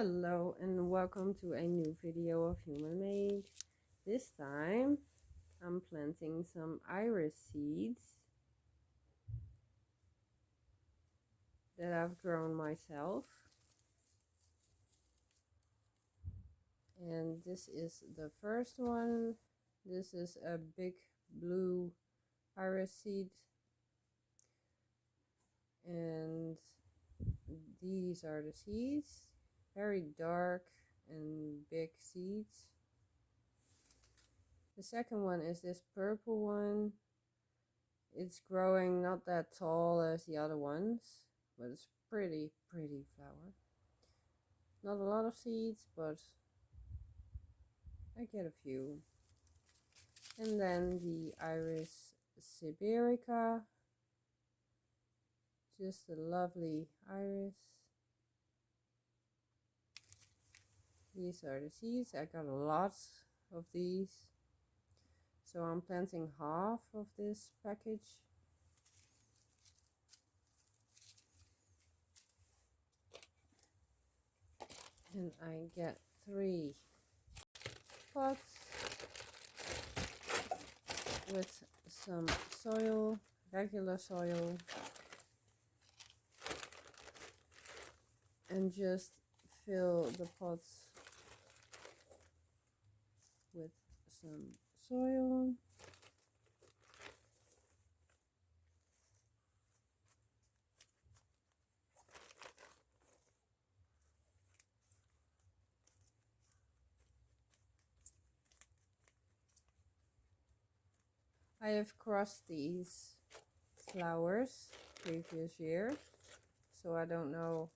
Hello and welcome to a new video of Human Made. This time I'm planting some iris seeds that I've grown myself. And this is the first one. This is a big blue iris seed. And these are the seeds. Very dark and big seeds. The second one is this purple one. It's growing not that tall as the other ones, but it's pretty flower. Not a lot of seeds, but I get a few. And then the Iris siberica, just a lovely iris. These are the seeds. I got a lot of these, so I'm planting half of this package. And I get 3 pots with some soil, regular soil, and just fill the pots with some soil. I have crossed these flowers previous year, so I don't know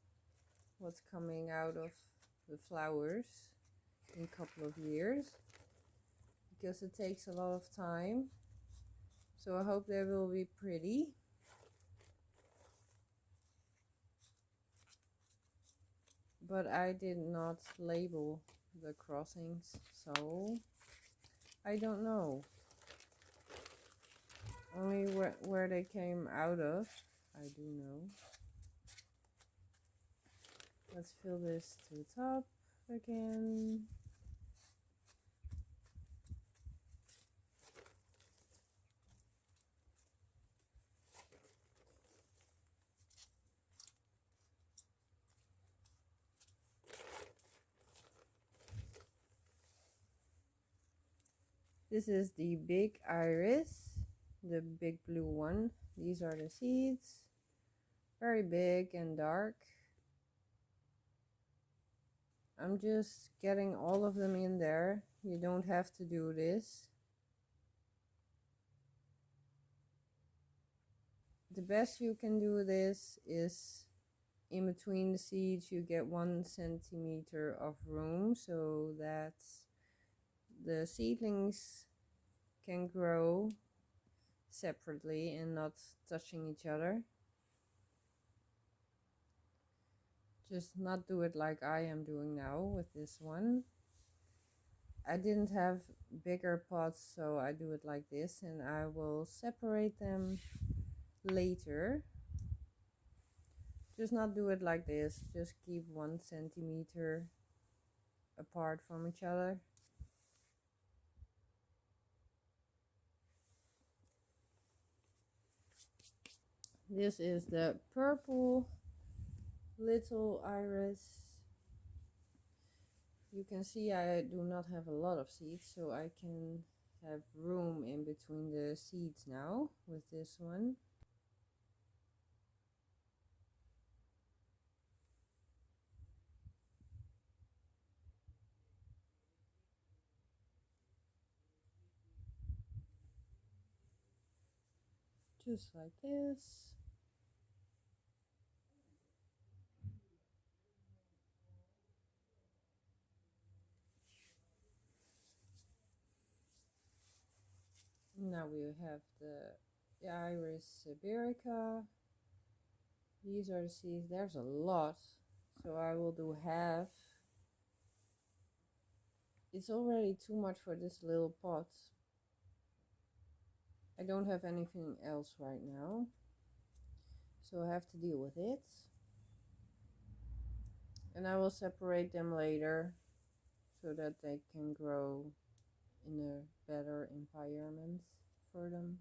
what's coming out of the flowers in a couple of years, because it takes a lot of time. So I hope they will be pretty. But I did not label the crossings, so I don't know. Only where they came out of, I do know. Let's fill this to the top again. This is the big iris, the big blue one. These are the seeds, very big and dark. I'm just getting all of them in there. You don't have to do this. The best you can do this is in between the seeds you get 1 centimeter of room, so that the seedlings can grow separately and not touching each other. Just not do it like I am doing now with this one. I didn't have bigger pots, so I do it like this, and I will separate them later. Just not do it like this, just keep 1 centimeter apart from each other. This is the purple little iris. You can see I do not have a lot of seeds, so I can have room in between the seeds now with this one. Just like this. Now we have the Iris siberica. These are the seeds. There's a lot, so I will do half. It's already too much for this little pot. I don't have anything else right now, so I have to deal with it. And I will separate them later so that they can grow in a better environment for them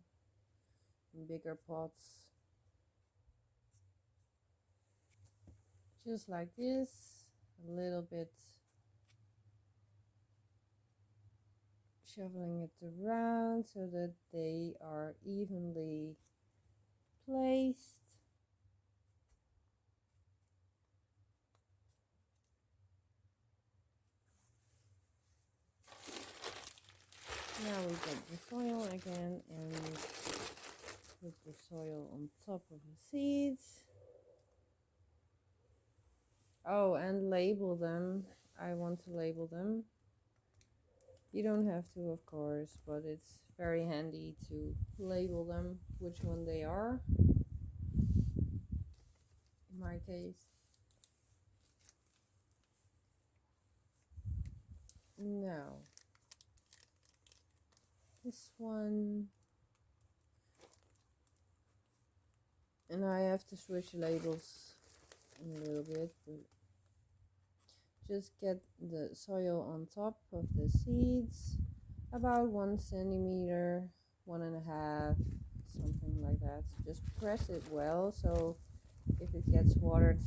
in bigger pots. Just like this, a little bit shoveling it around so that they are evenly placed. Now we get the soil again and put the soil on top of the seeds. Oh, and label them. I want to label them. You don't have to, of course, but it's very handy to label them, which one they are. In my case. Now, this one. And I have to switch labels in a little bit, but just get the soil on top of the seeds, about 1 centimeter, 1.5, something like that. Just press it well so if it gets watered,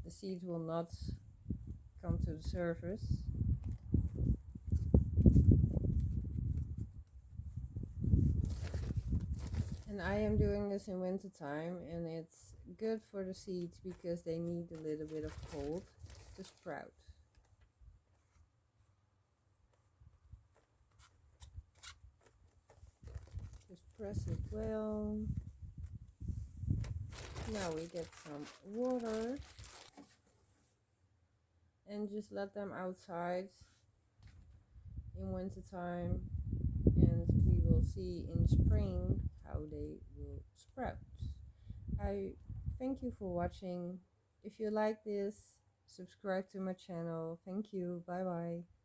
the seeds will not come to the surface. And I am doing this in winter time, and it's good for the seeds because they need a little bit of cold to sprout. Just press it well. Now we get some water and just let them outside in winter time, and we will see in spring how they will sprout. I thank you for watching. If you like this, subscribe to my channel. Thank you. Bye bye.